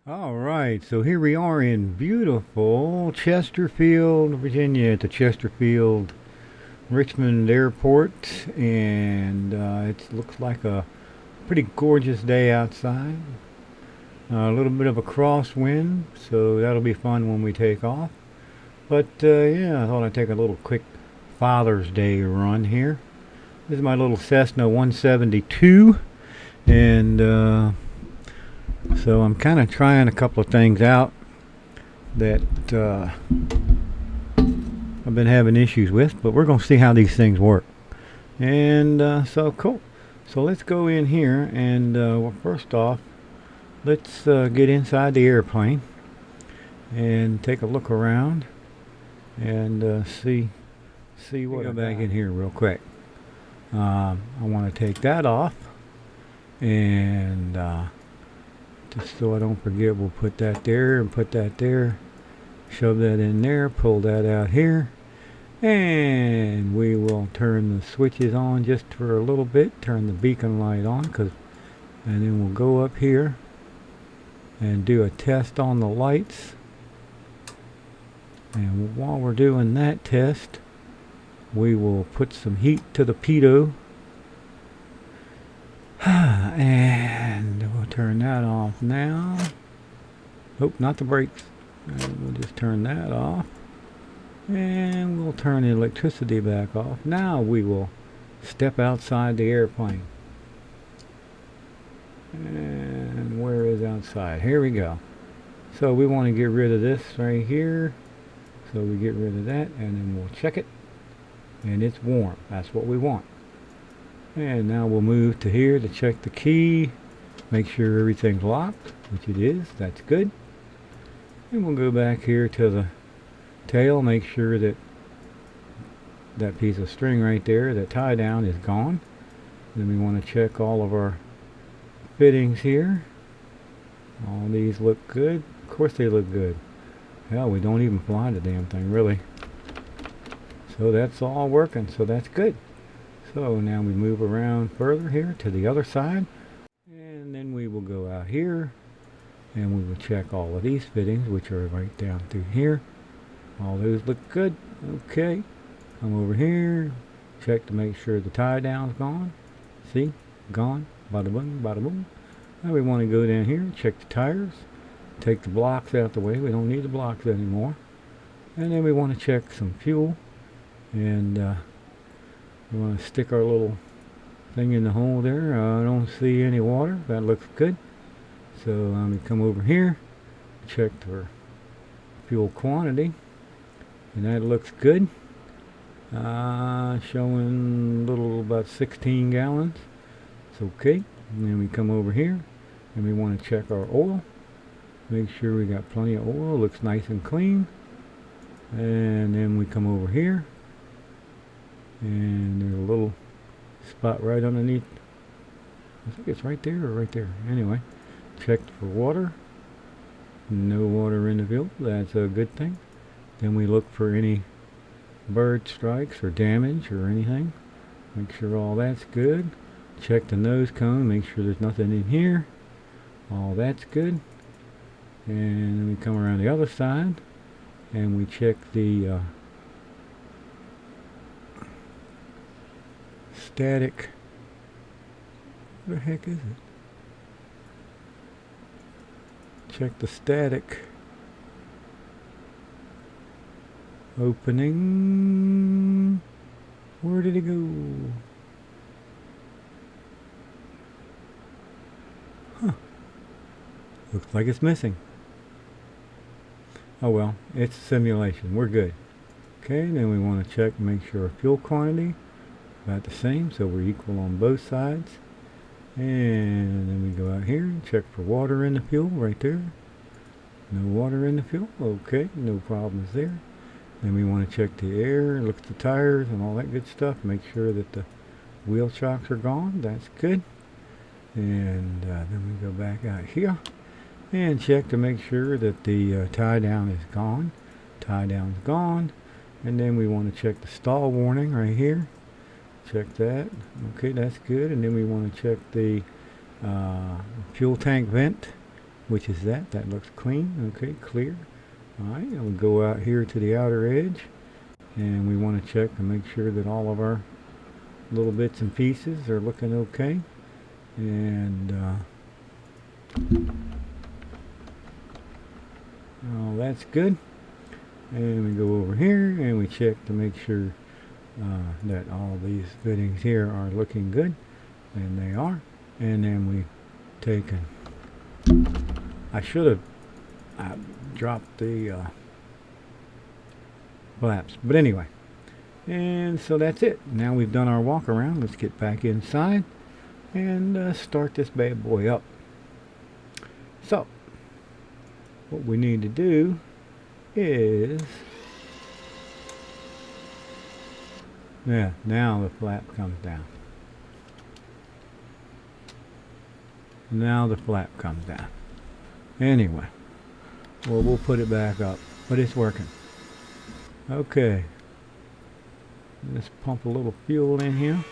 All right, so here we are in beautiful Chesterfield, Virginia, at the Chesterfield Richmond Airport, and it looks like a pretty gorgeous day outside. A little bit of a crosswind, so that'll be fun when we take off. But yeah, I thought I'd take a little quick Father's Day run here. This is my little Cessna 172, and so I'm kind of trying a couple of things out that I've been having issues with, but we're going to see how these things work. And so cool. So let's go in here and well, first off, let's get inside the airplane and take a look around and see what. Go back in here real quick. I want to take that off, and just so I don't forget, we'll put that there and put that there. Shove that in there, pull that out here, and we will turn the switches on just for a little bit. Turn the beacon light on, and then we'll go up here and do a test on the lights. And while we're doing that test, we will put some heat to the pitot. And we'll turn that off now. Oh, not the brakes. And we'll just turn that off. And we'll turn the electricity back off. Now we will step outside the airplane. And where is outside? Here we go. So we want to get rid of this right here. So we get rid of that, and then we'll check it. And it's warm. That's what we want. And now we'll move to here to check the key. Make sure everything's locked, which it is. That's good. And we'll go back here to the tail. Make sure that that piece of string right there, that tie down, is gone. Then we want to check all of our fittings here. All these look good. Of course they look good. Hell, we don't even fly the damn thing, really. So that's all working, so that's good. So now we move around further here to the other side, and then we will go out here and we will check all of these fittings, which are right down through here. All those look good. Okay, come over here, check to make sure the tie down's gone. See, gone. Bada boom, bada boom. Now we want to go down here, check the tires, take the blocks out the way. We don't need the blocks anymore. And then we want to check some fuel, and we want to stick our little thing in the hole there. I don't see any water. That looks good. So let me come over here, check for fuel quantity, and that looks good. Showing a little about 16 gallons. It's okay. And then we come over here and we want to check our oil. Make sure we got plenty of oil. Looks nice and clean. And then we come over here, and there's a little spot right underneath. I think it's right there or right there. Anyway, checked for water. No water in the fuel. That's a good thing. Then we look for any bird strikes or damage or anything. Make sure all that's good. Check the nose cone. Make sure there's nothing in here. All that's good. And then we come around the other side and we check the static. What the heck is it? Check the static opening. Where did it go? Huh. Looks like it's missing. Oh well, it's a simulation. We're good. Okay, then we want to check and make sure our fuel quantity about the same, so we're equal on both sides. And then we go out here and check for water in the fuel right there. No water in the fuel. Okay, no problems there. Then we want to check the air, look at the tires and all that good stuff. Make sure that the wheel chocks are gone. That's good. And then we go back out here and check to make sure that the tie down is gone. Tie down's gone. And then we want to check the stall warning right here. Check that. Okay, that's good. And then we want to check the fuel tank vent which is that looks clean. Okay, clear. Alright, and we'll go out here to the outer edge, and we want to check and make sure that all of our little bits and pieces are looking okay. And oh, that's good. And we go over here and we check to make sure that all these fittings here are looking good, and they are. And then we take and I should have dropped the flaps, but anyway. And so that's it. Now we've done our walk around. Let's get back inside and start this bad boy up. So what we need to do is, yeah, now the flap comes down. Now the flap comes down. Anyway, well, we'll put it back up, but it's working. Okay, let's pump a little fuel in here.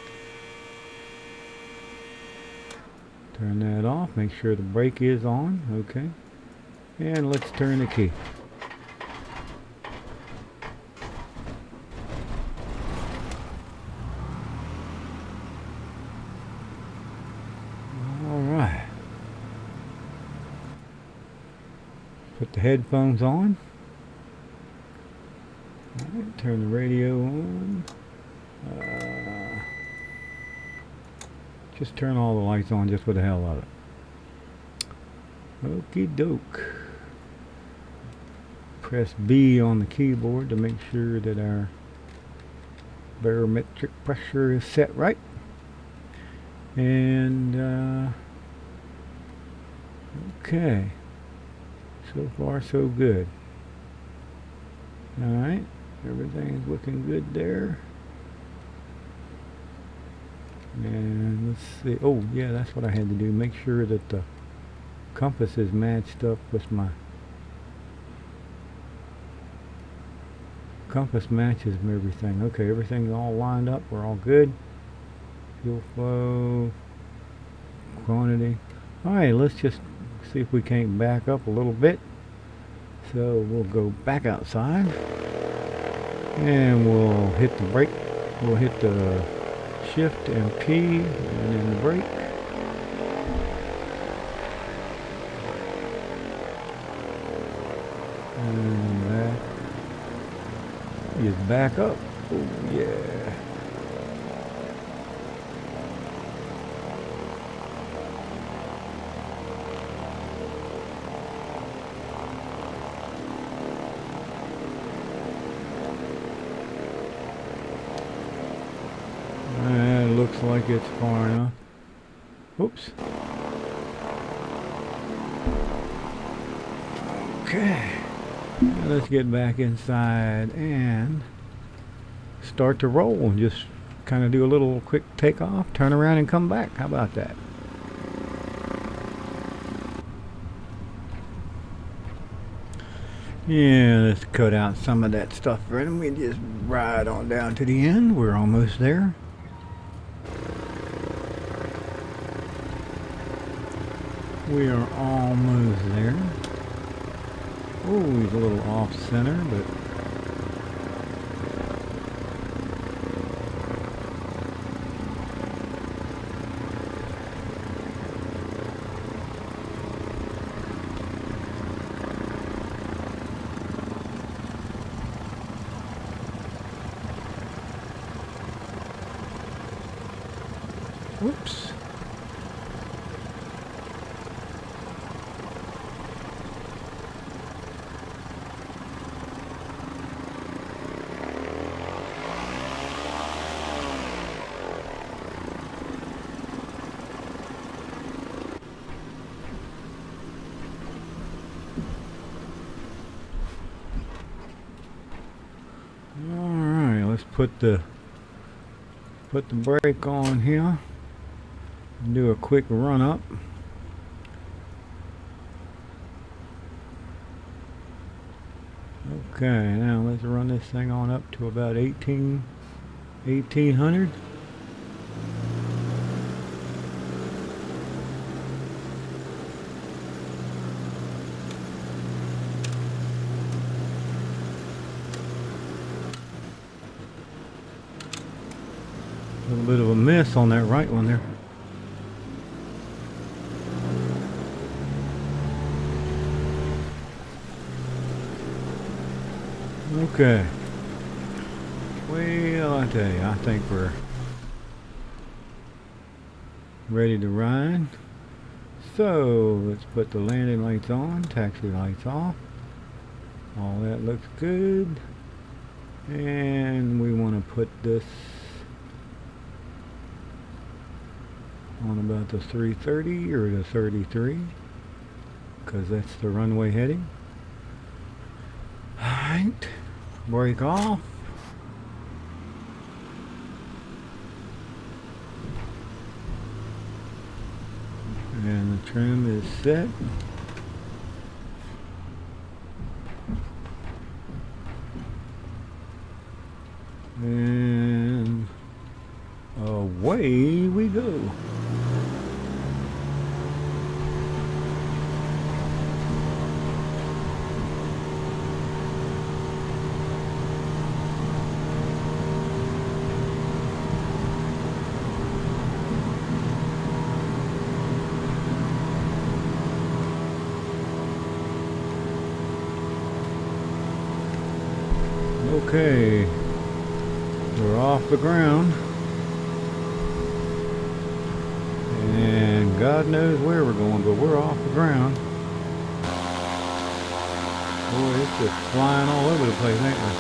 Turn that off, make sure the brake is on. Okay, and let's turn the key. Alright, put the headphones on. Alright, turn the radio on. Just turn all the lights on just for the hell of it. Okie doke. Press B on the keyboard to make sure that our barometric pressure is set right. And okay, so far so good. Alright, everything's looking good there. And let's see, oh yeah, that's what I had to do, make sure that the compass is matched up with my compass matches everything. Okay, everything's all lined up, we're all good. Fuel flow, quantity. Alright, let's just see if we can't back up a little bit. So we'll go back outside and we'll hit the brake. We'll hit the shift and P and then the brake. And that is back up. Oh yeah. Looks like it's far enough. Oops. Okay. Now let's get back inside and start to roll and just kind of do a little quick takeoff, turn around and come back. How about that? Yeah, let's cut out some of that stuff and we just ride on down to the end. We're almost there. We are almost there. Oh, he's a little off center, but whoops. Alright, let's put the brake on here and do a quick run up. Okay, now let's run this thing on up to about 1800. bit of a miss on that right one there. Okay. Well, I tell you, I think we're ready to ride. So let's put the landing lights on, taxi lights off. All that looks good. And we want to put this on about the 330 or the 33 because that's the runway heading. Alright, brake off. And the trim is set. And away we go. Okay, we're off the ground, and God knows where we're going, but we're off the ground. Boy, it's just flying all over the place, ain't we?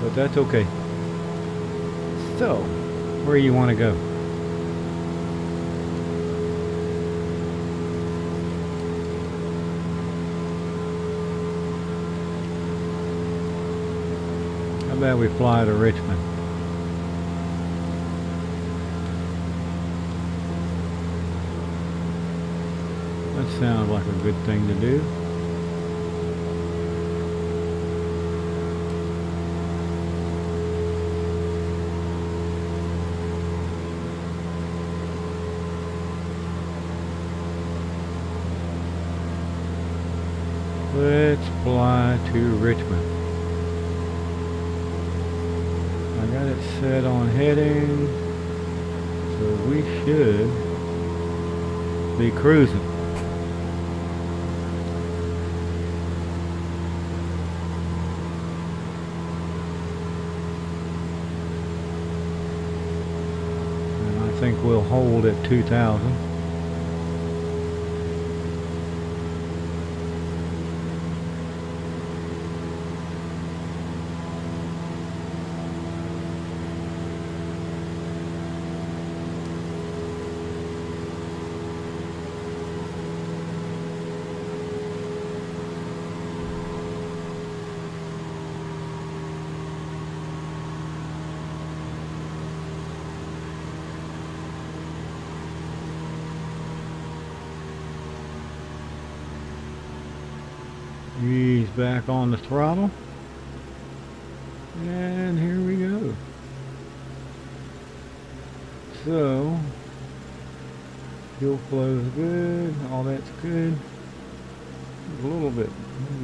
But that's okay. So, where you want to go? How about we fly to Richmond? That sounds like a good thing to do. Let's fly to Richmond. I got it set on heading, so we should be cruising. And I think we'll hold at 2,000. Ease back on the throttle. And here we go. So, fuel flow is good. All that's good. A little bit.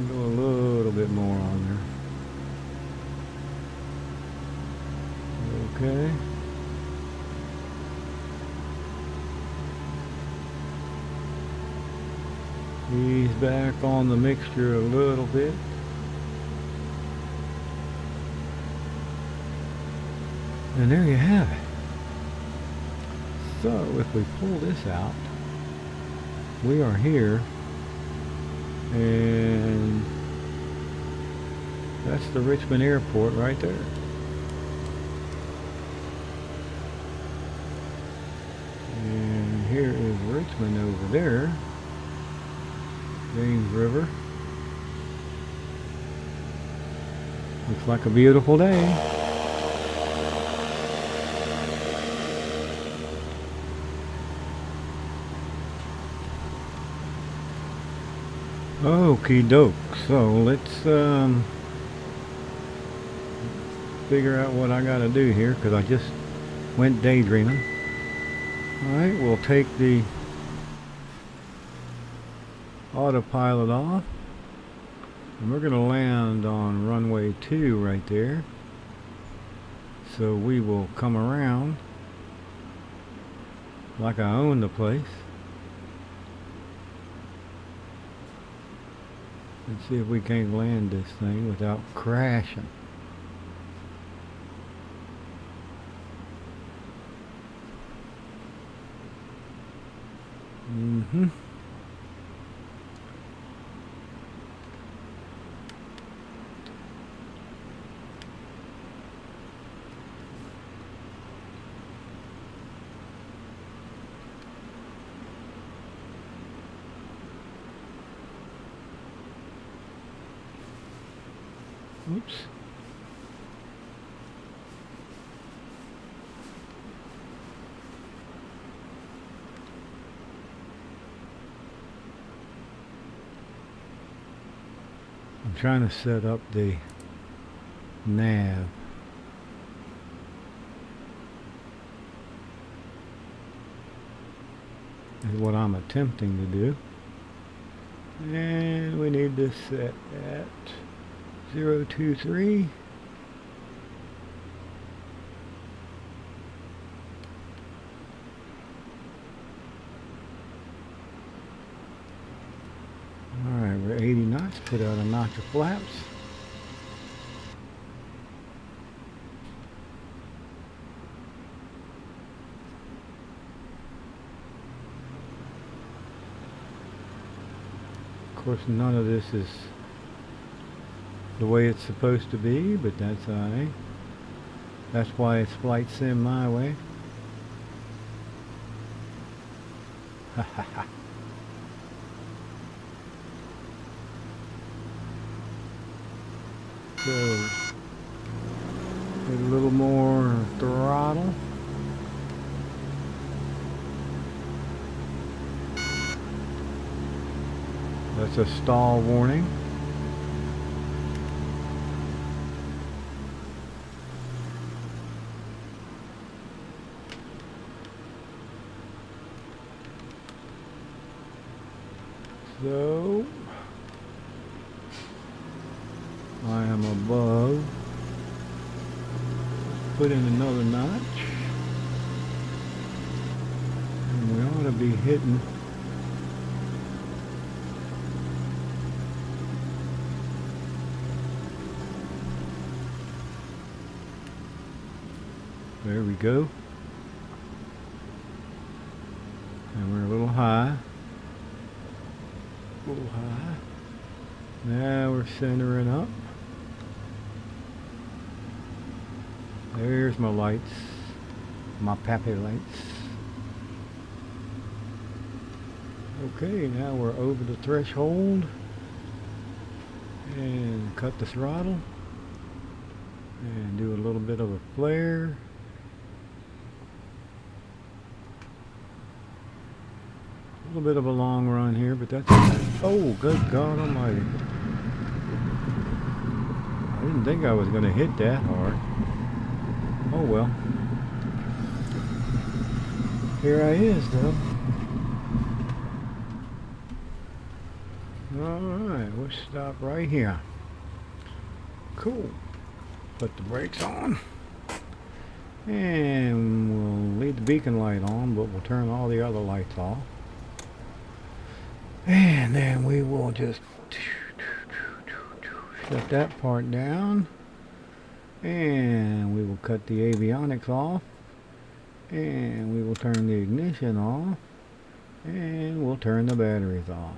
Go a little bit more on there. Okay. Ease back on the mixture a little bit. And there you have it. So if we pull this out, we are here, and that's the Richmond Airport right there. And here is Richmond over there. James River. Looks like a beautiful day. Okie doke. So let's figure out what I gotta do here, because I just went daydreaming. Alright, we'll take the autopilot off, and we're going to land on runway 2 right there. So we will come around like I own the place and see if we can't land this thing without crashing. Mm-hmm. Oops. I'm trying to set up the nav. Is what I'm attempting to do. And we need this set at 023. Alright, we're 80 knots. Put out a notch of flaps. Of course, none of this is the way it's supposed to be, but that's alright. That's why it's flight sim my way. Ha ha ha. So, a little more throttle. That's a stall warning. So, I am above. Put in another notch. And we ought to be hitting there we go. And we're a little high. A little high. Now we're centering up. There's my lights. My pappy lights. Okay, now we're over the threshold. And cut the throttle. And do a little bit of a flare. A little bit of a long run here, but that's oh, good God Almighty! I didn't think I was going to hit that hard. Oh well. Here I is, though. All right, we'll stop right here. Cool. Put the brakes on, and we'll leave the beacon light on, but we'll turn all the other lights off. And then we will just shut that part down, and we will cut the avionics off, and we will turn the ignition off, and we'll turn the batteries off.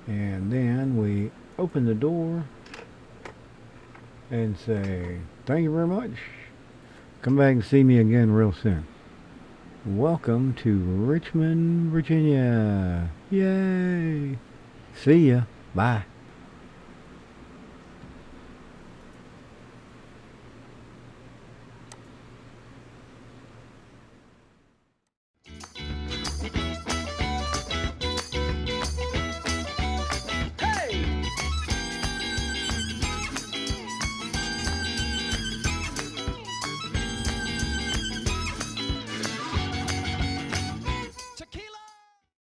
And then we open the door and say, thank you very much. Come back and see me again real soon. Welcome to Richmond, Virginia. Yay! See ya. Bye.